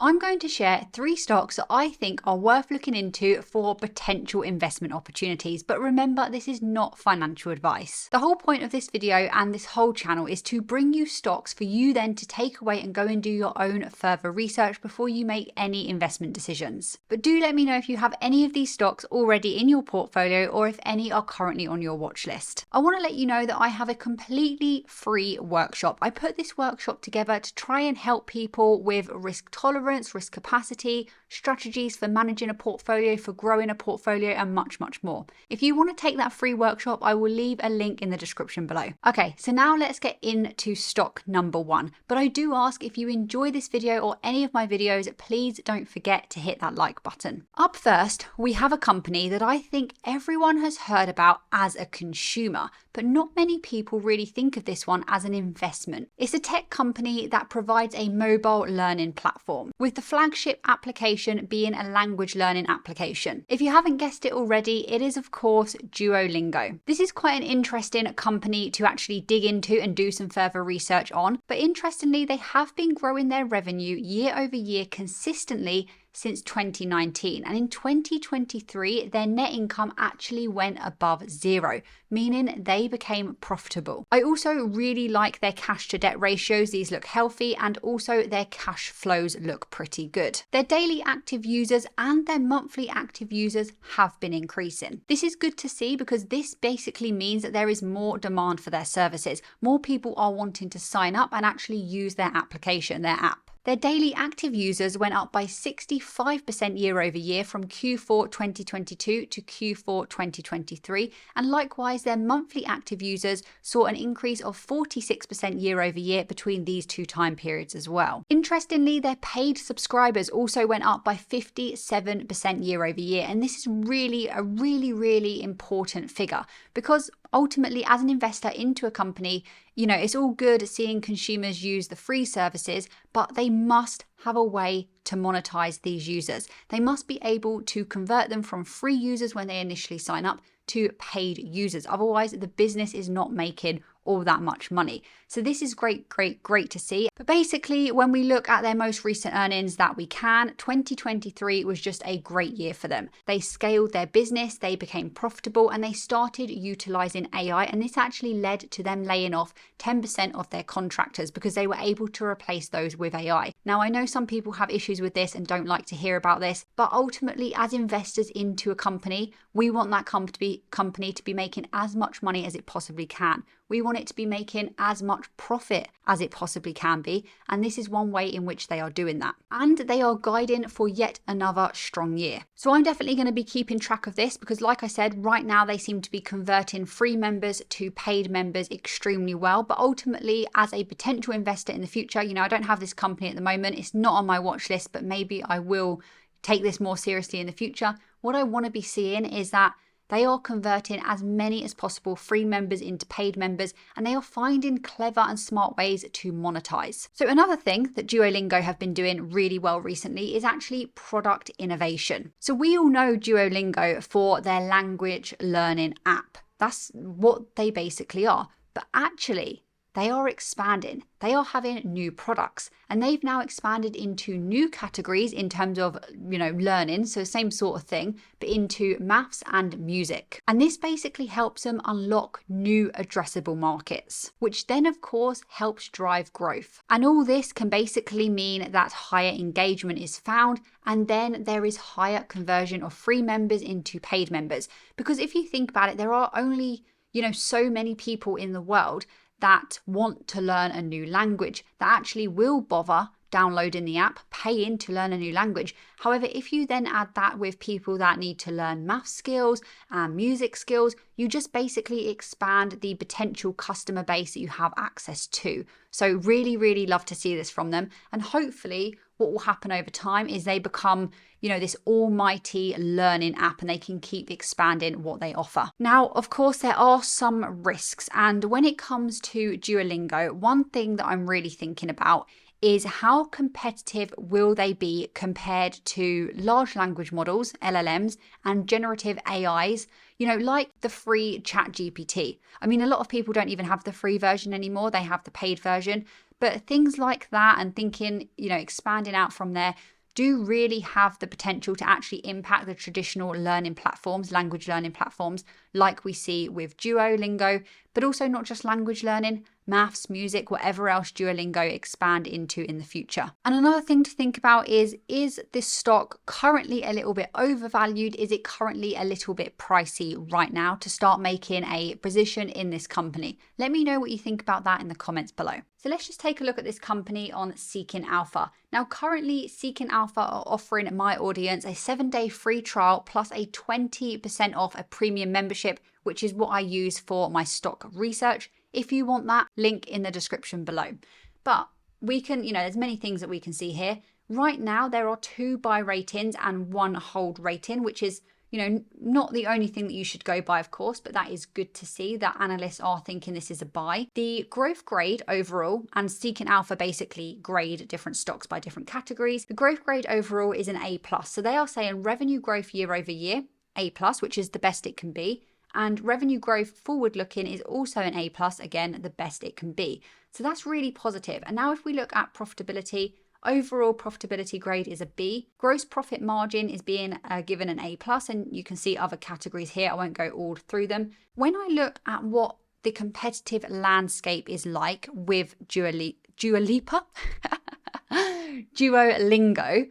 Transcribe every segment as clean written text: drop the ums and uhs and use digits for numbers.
I'm going to share 3 stocks that I think are worth looking into for potential investment opportunities. But remember, this is not financial advice. The whole point of this video and this whole channel is to bring you stocks for you then to take away and go and do your own further research before you make any investment decisions. But do let me know if you have any of these stocks already in your portfolio or if any are currently on your watch list. I want to let you know that I have a completely free workshop. I put this workshop together to try and help people with risk tolerance, risk capacity, strategies for managing a portfolio, for growing a portfolio, and much, much more. If you want to take that free workshop, I will leave a link in the description below. Okay, so now let's get into stock number 1. But I do ask, if you enjoy this video or any of my videos, please don't forget to hit that like button. Up first, we have a company that I think everyone has heard about as a consumer, but not many people really think of this one as an investment. It's a tech company that provides a mobile learning platform, with the flagship application being a language learning application. If you haven't guessed it already, it is of course Duolingo. This is quite an interesting company to actually dig into and do some further research on, but interestingly, they have been growing their revenue year over year consistently since 2019, and in 2023 their net income actually went above 0, meaning they became profitable. I also really like their cash to debt ratios. These look healthy, and also their cash flows look pretty good. Their daily active users and their monthly active users have been increasing. This is good to see because this basically means that there is more demand for their services. More people are wanting to sign up and actually use their application, their app. Their daily active users went up by 65% year over year from Q4 2022 to Q4 2023, and likewise their monthly active users saw an increase of 46% year over year between these 2 time periods as well. Interestingly, their paid subscribers also went up by 57% year over year, and this is really a really important figure because ultimately, as an investor into a company, it's all good seeing consumers use the free services, but they must have a way to monetize these users. They must be able to convert them from free users when they initially sign up to paid users. Otherwise, the business is not making all that much money. So this is great to see. But basically, when we look at their most recent earnings that we can, 2023 was just a great year for them. They scaled their business, they became profitable, and they started utilizing AI, and this actually led to them laying off 10% of their contractors because they were able to replace those with AI. Now, I know some people have issues with this and don't like to hear about this, but ultimately, as investors into a company, we want that company to be making as much money as it possibly can. We want it to be making as much profit as it possibly can be, and this is one way in which they are doing that. And they are guiding for yet another strong year. So I'm definitely going to be keeping track of this because, like I said, right now they seem to be converting free members to paid members extremely well. But ultimately, as a potential investor in the future, I don't have this company at the moment. It's not on my watch list, but maybe I will take this more seriously in the future. What I want to be seeing is that they are converting as many as possible free members into paid members, and they are finding clever and smart ways to monetize. So another thing that Duolingo have been doing really well recently is actually product innovation. So we all know Duolingo for their language learning app. That's what they basically are. But actually, they are expanding. They are having new products, and they've now expanded into new categories in terms of, learning. So same sort of thing, but into maths and music. And this basically helps them unlock new addressable markets, which then of course helps drive growth. And all this can basically mean that higher engagement is found, and then there is higher conversion of free members into paid members. Because if you think about it, there are only, so many people in the world that want to learn a new language, that actually will bother downloading the app, paying to learn a new language. However, if you then add that with people that need to learn math skills and music skills, you just basically expand the potential customer base that you have access to. So really love to see this from them. And hopefully what will happen over time is they become, this almighty learning app, and they can keep expanding what they offer. Now, of course, there are some risks. And when it comes to Duolingo, one thing that I'm really thinking about is how competitive will they be compared to large language models, LLMs, and generative AIs, like the free ChatGPT. I mean, a lot of people don't even have the free version anymore. They have the paid version. But things like that and thinking, expanding out from there do really have the potential to actually impact the traditional learning platforms, language learning platforms, like we see with Duolingo, but also not just language learning, maths, music, whatever else Duolingo expand into in the future. And another thing to think about is this stock currently a little bit overvalued? Is it currently a little bit pricey right now to start making a position in this company? Let me know what you think about that in the comments below. So let's just take a look at this company on Seeking Alpha. Now, currently Seeking Alpha are offering my audience a 7-day free trial plus a 20% off a premium membership, which is what I use for my stock research. If you want that, link in the description below. But we can, there's many things that we can see here. Right now, there are 2 buy ratings and 1 hold rating, which is, not the only thing that you should go by, of course, but that is good to see that analysts are thinking this is a buy. The growth grade overall, and Seeking Alpha basically grade different stocks by different categories. The growth grade overall is an A+. So they are saying revenue growth year over year, A+, which is the best it can be. And revenue growth forward looking is also an A+, again, the best it can be. So that's really positive. And now if we look at profitability, overall profitability grade is a B. Gross profit margin is being given an A+, and you can see other categories here. I won't go all through them. When I look at what the competitive landscape is like with Duolingo,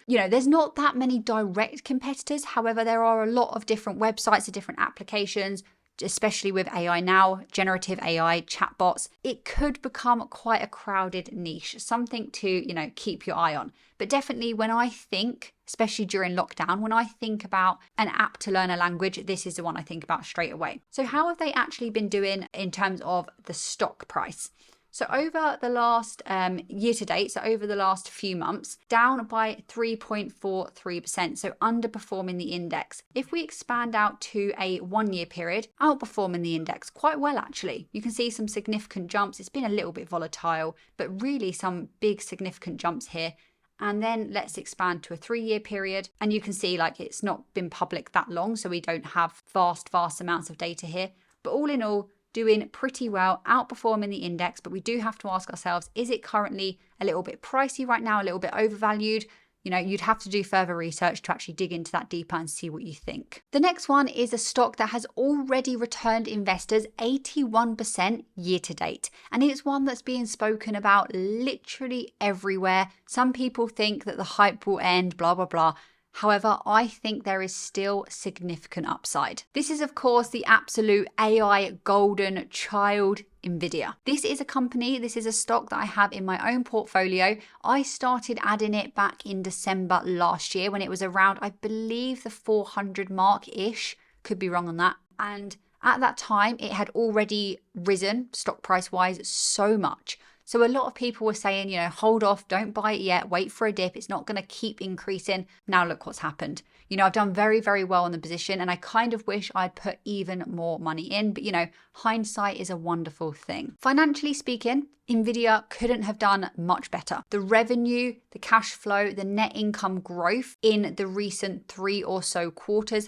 there's not that many direct competitors. However, there are a lot of different websites and different applications, especially with AI now, generative AI, chatbots. It could become quite a crowded niche, something to, keep your eye on. But definitely when I think, especially during lockdown, when I think about an app to learn a language, this is the one I think about straight away. So how have they actually been doing in terms of the stock price? So over the last year to date, so over the last few months, down by 3.43%, so underperforming the index. If we expand out to a 1-year period, outperforming the index quite well actually. You can see some significant jumps. It's been a little bit volatile, but really some big significant jumps here. And then let's expand to a 3-year period. And you can see it's not been public that long, so we don't have vast amounts of data here. But all in all, doing pretty well, outperforming the index, but we do have to ask ourselves, is it currently a little bit pricey right now, a little bit overvalued? You'd have to do further research to actually dig into that deeper and see what you think. The next one is a stock that has already returned investors 81% year to date. And it's one that's being spoken about literally everywhere. Some people think that the hype will end, blah, blah, blah. However, I think there is still significant upside. This is, of course, the absolute AI golden child, nvda. This is a company, this is a stock that I have in my own portfolio. I started adding it back in December last year when it was around, I believe, the 400 mark-ish. Could be wrong on that. And at that time, it had already risen, stock price-wise, so much. So a lot of people were saying, hold off, don't buy it yet, wait for a dip. It's not going to keep increasing. Now look what's happened. I've done very, very well in the position and I kind of wish I'd put even more money in. But, hindsight is a wonderful thing. Financially speaking, nvda couldn't have done much better. The revenue, the cash flow, the net income growth in the recent 3 or so quarters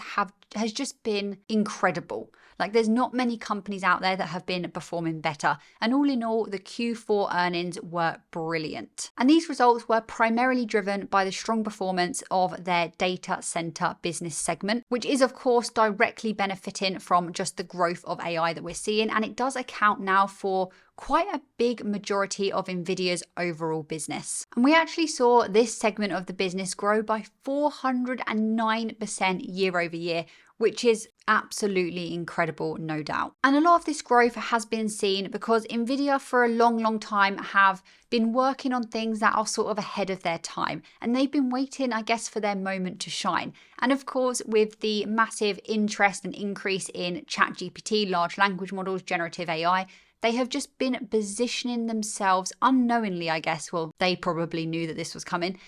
has just been incredible. There's not many companies out there that have been performing better. And all in all, the Q4 earnings were brilliant. And these results were primarily driven by the strong performance of their data center business segment, which is, of course, directly benefiting from just the growth of AI that we're seeing. And it does account now for quite a big majority of nvda's overall business. And we actually saw this segment of the business grow by 409% year over year, which is absolutely incredible, no doubt. And a lot of this growth has been seen because nvda for a long time have been working on things that are sort of ahead of their time. And they've been waiting, I guess, for their moment to shine. And of course, with the massive interest and increase in ChatGPT, large language models, generative AI, they have just been positioning themselves unknowingly, I guess. Well, they probably knew that this was coming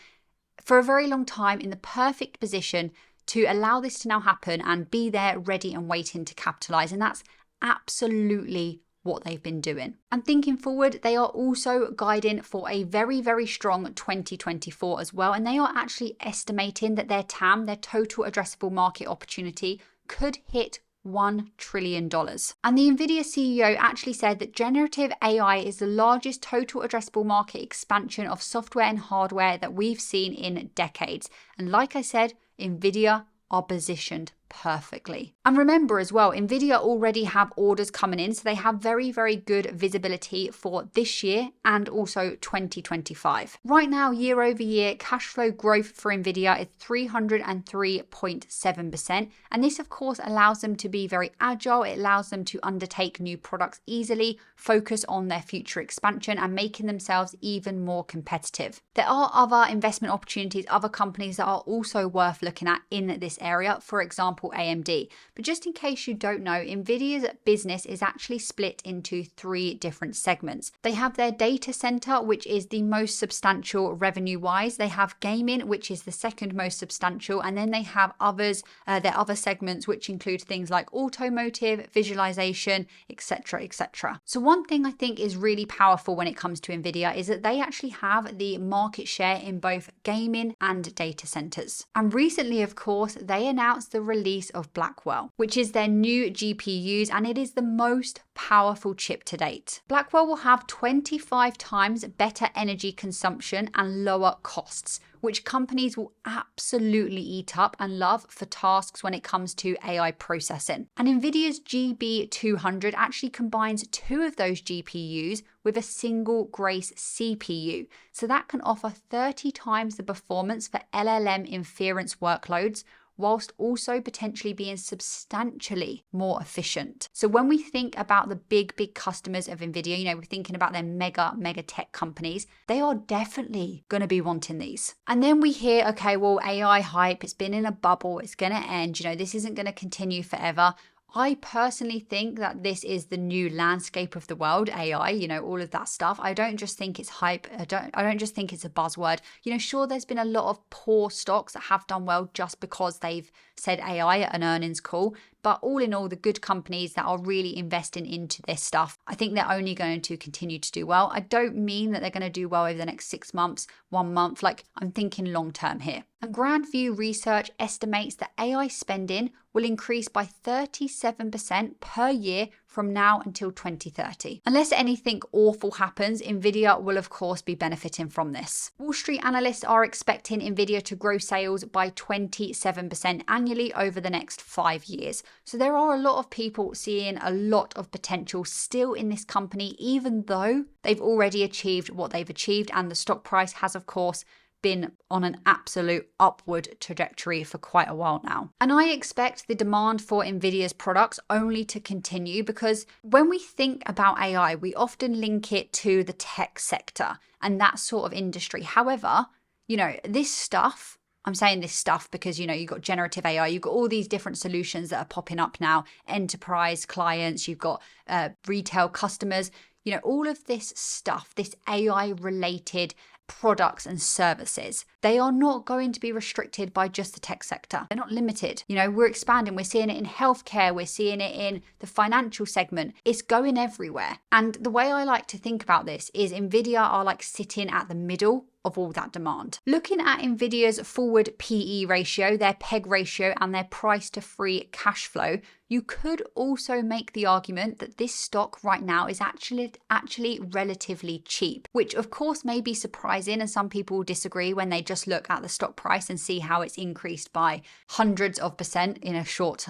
for a very long time in the perfect position to allow this to now happen and be there ready and waiting to capitalize. And that's absolutely what they've been doing. And thinking forward, they are also guiding for a very, very strong 2024 as well. And they are actually estimating that their TAM, their total addressable market opportunity, could hit $1 trillion. And the NVIDIA CEO actually said that generative AI is the largest total addressable market expansion of software and hardware that we've seen in decades. And like I said, NVIDIA are positioned perfectly. And remember as well, NVIDIA already have orders coming in, so they have very, very good visibility for this year and also 2025. Right now, year over year, cash flow growth for NVIDIA is 303.7%. And this, of course, allows them to be very agile. It allows them to undertake new products easily, focus on their future expansion and making themselves even more competitive. There are other investment opportunities, other companies that are also worth looking at in this area. For example, AMD. But just in case you don't know, NVIDIA's business is actually split into 3 different segments. They have their data center, which is the most substantial revenue-wise. They have gaming, which is the second most substantial. And then they have others, their other segments, which include things like automotive, visualization, etc., etc. So one thing I think is really powerful when it comes to NVIDIA is that they actually have the market share in both gaming and data centers. And recently, of course, they announced the release of Blackwell, which is their new GPUs, and it is the most powerful chip to date. Blackwell will have 25 times better energy consumption and lower costs, which companies will absolutely eat up and love for tasks when it comes to AI processing. And NVIDIA's GB200 actually combines 2 of those GPUs with a single Grace CPU. So that can offer 30 times the performance for LLM inference workloads, whilst also potentially being substantially more efficient. So when we think about the big customers of NVIDIA, we're thinking about their mega tech companies, they are definitely going to be wanting these. And then we hear, okay, well, AI hype, it's been in a bubble, it's going to end, this isn't going to continue forever. I personally think that this is the new landscape of the world, AI, all of that stuff. I don't just think it's hype. I don't just think it's a buzzword. Sure, there's been a lot of poor stocks that have done well just because they've said AI at an earnings call. But all in all, the good companies that are really investing into this stuff, I think they're only going to continue to do well. I don't mean that they're going to do well over the next 6 months, 1 month. I'm thinking long term here. And Grand View Research estimates that AI spending will increase by 37% per year from now until 2030. Unless anything awful happens, NVIDIA will of course be benefiting from this. Wall Street analysts are expecting NVIDIA to grow sales by 27% annually over the next 5 years. So there are a lot of people seeing a lot of potential still in this company, even though they've already achieved what they've achieved, and the stock price has of course been on an absolute upward trajectory for quite a while now. And I expect the demand for NVIDIA's products only to continue, because when we think about AI, we often link it to the tech sector and that sort of industry. However, this stuff, I'm saying this stuff because, you've got generative AI, you've got all these different solutions that are popping up now, enterprise clients, you've got retail customers, all of this stuff, this AI related products and services, they are not going to be restricted by just the tech sector. They're not limited. We're expanding. We're seeing it in healthcare. We're seeing it in the financial segment. It's going everywhere. And the way I like to think about this is NVIDIA are sitting at the middle of all that demand. Looking at NVIDIA's forward PE ratio, their PEG ratio, and their price to free cash flow, you could also make the argument that this stock right now is actually relatively cheap, which of course may be surprising, and some people disagree when they just look at the stock price and see how it's increased by hundreds of percent in a short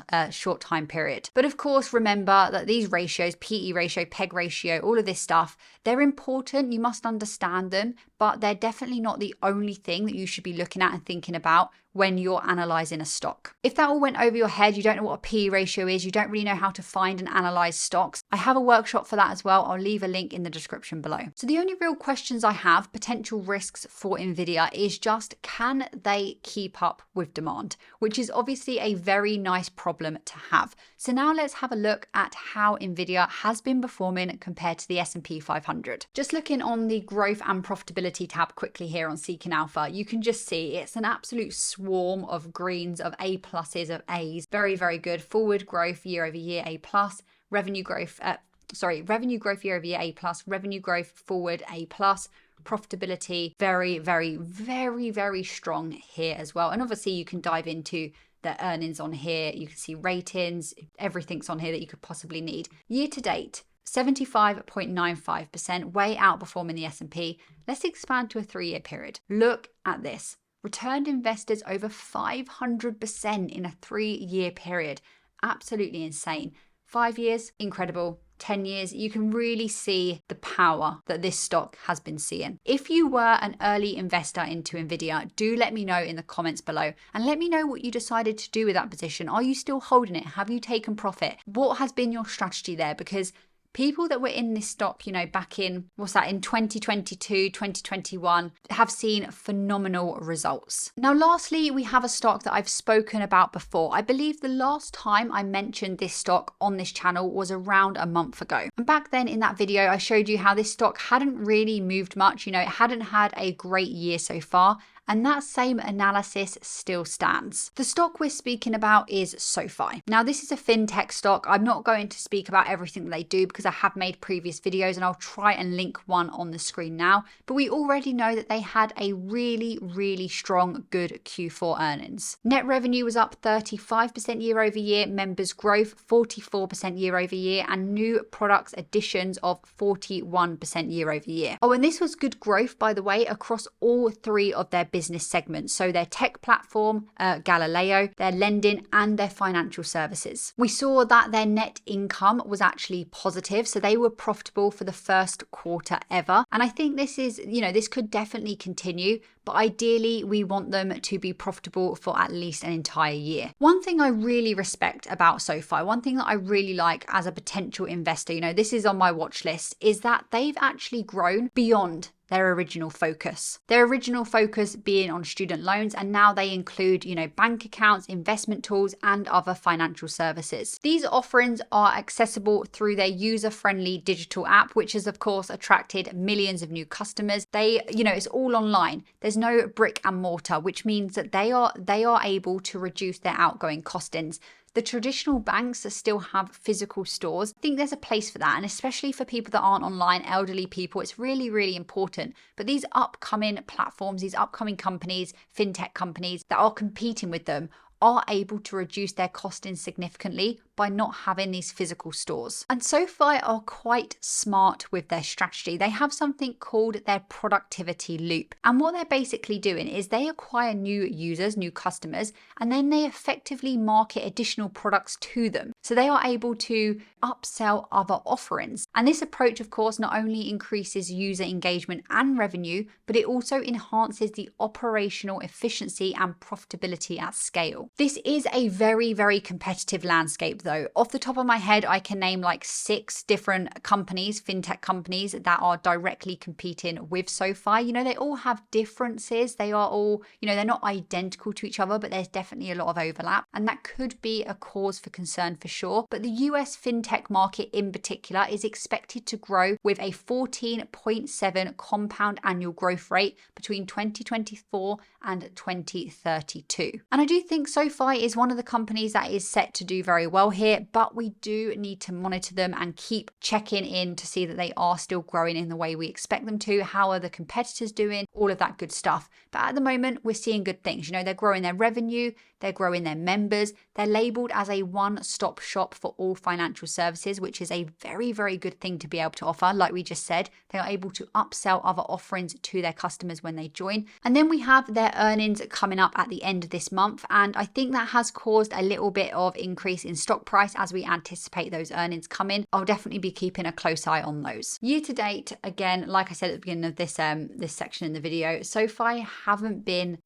time period. But of course, remember that these ratios, PE ratio, PEG ratio, all of this stuff, they're important. You must understand them, but they're definitely not the only thing that you should be looking at and thinking about when you're analyzing a stock. If that all went over your head, you don't know what a PE ratio is, you don't really know how to find and analyze stocks, I have a workshop for that as well. I'll leave a link in the description below. So the only real questions I have, potential risks for NVIDIA, is just, can they keep up with demand? Which is obviously a very nice problem to have. So now let's have a look at how NVIDIA has been performing compared to the S&P 500. Just looking on the growth and profitability tab quickly here on Seeking Alpha, you can just see it's an absolute swarm of greens, of A pluses, of A's. Very, very good. Forward growth year over year, A plus. Revenue growth year over year, A plus. Revenue growth forward, A plus. Profitability, very, very, very, very strong here as well. And obviously you can dive into their earnings on here. You can see ratings, everything's on here that you could possibly need. Year to date, 75.95%, way outperforming the S&P. Let's expand to a 3-year period. Look at this. Returned investors over 500% in a 3-year period. Absolutely insane. 5 years, incredible. 10 years, you can really see the power that this stock has been seeing. If you were an early investor into nvda, do let me know in the comments below and let me know what you decided to do with that position. Are you still holding it? Have you taken profit? What has been your strategy there? Because people that were in this stock, back in, in 2022, 2021, have seen phenomenal results. Now, lastly, we have a stock that I've spoken about before. I believe the last time I mentioned this stock on this channel was around a month ago. And back then in that video, I showed you how this stock hadn't really moved much. It hadn't had a great year so far. And that same analysis still stands. The stock we're speaking about is SoFi. Now, this is a fintech stock. I'm not going to speak about everything that they do because I have made previous videos and I'll try and link one on the screen now. But we already know that they had a really, really strong, good Q4 earnings. Net revenue was up 35% year over year, members growth 44% year over year, and new products additions of 41% year over year. Oh, and this was good growth, by the way, across all 3 of their business segments. So their tech platform, Galileo, their lending, and their financial services. We saw that their net income was actually positive. So they were profitable for the first quarter ever. And I think this is, this could definitely continue, but ideally we want them to be profitable for at least an entire year. One thing I really respect about SoFi, one thing that I really like as a potential investor, this is on my watch list, is that they've actually grown beyond their original focus. Their original focus being on student loans, and now they include, bank accounts, investment tools, and other financial services. These offerings are accessible through their user-friendly digital app, which has of course attracted millions of new customers. It's all online. There's no brick and mortar, which means that they are able to reduce their outgoing costings. The traditional banks that still have physical stores, I think there's a place for that. And especially for people that aren't online, elderly people, it's really, really important. But these upcoming platforms, these upcoming companies, fintech companies that are competing with them, are able to reduce their costing significantly by not having these physical stores. And SoFi are quite smart with their strategy. They have something called their productivity loop. And what they're basically doing is they acquire new users, new customers, and then they effectively market additional products to them. So they are able to upsell other offerings. And this approach, of course, not only increases user engagement and revenue, but it also enhances the operational efficiency and profitability at scale. This is a very, very competitive landscape though. Off the top of my head, I can name like 6 different companies, fintech companies that are directly competing with SoFi. They all have differences. They are all, they're not identical to each other, but there's definitely a lot of overlap. And that could be a cause for concern for sure. But the US fintech market in particular is expected to grow with a 14.7 compound annual growth rate between 2024 and 2032. And I do think SoFi is one of the companies that is set to do very well here, but we do need to monitor them and keep checking in to see that they are still growing in the way we expect them to. How are the competitors doing? All of that good stuff. But at the moment, we're seeing good things. They're growing their revenue, they're growing their members, they're labeled as a one-stop shop for all financial services, which is a very, very good thing to be able to offer. Like we just said, they are able to upsell other offerings to their customers when they join. And then we have their earnings coming up at the end of this month. And I think that has caused a little bit of increase in stock price as we anticipate those earnings coming. I'll definitely be keeping a close eye on those. Year to date, again, like I said at the beginning of this section in the video, SoFi haven't been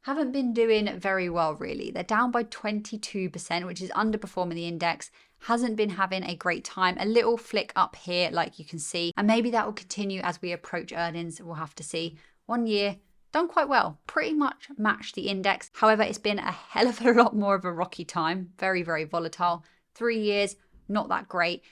doing very well really. They're down by 22%, which is underperforming the index. Hasn't been having a great time. A little flick up here, like you can see, and maybe that will continue as we approach earnings. We'll have to see. 1 year, done quite well, pretty much matched the index. However, it's been a hell of a lot more of a rocky time. Very, very volatile. 3 years, not that great.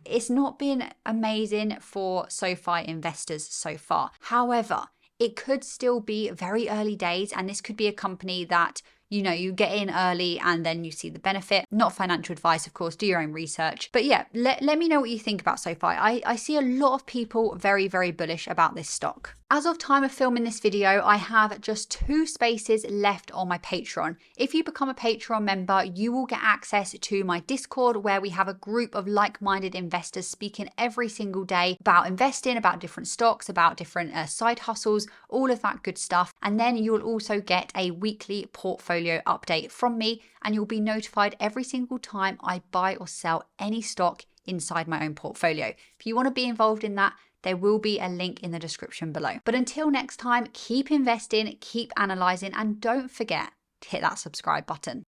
It's not been amazing for SoFi investors so far. However, it could still be very early days, and this could be a company that you get in early and then you see the benefit. Not financial advice, of course, do your own research. But yeah, let me know what you think about SoFi. I see a lot of people very, very bullish about this stock. As of time of filming this video, I have just 2 spaces left on my Patreon. If you become a Patreon member, you will get access to my Discord, where we have a group of like-minded investors speaking every single day about investing, about different stocks, about different side hustles, all of that good stuff. And then you will also get a weekly portfolio update from me, and you'll be notified every single time I buy or sell any stock inside my own portfolio. If you want to be involved in that, there will be a link in the description below. But until next time, keep investing, keep analyzing, and don't forget to hit that subscribe button.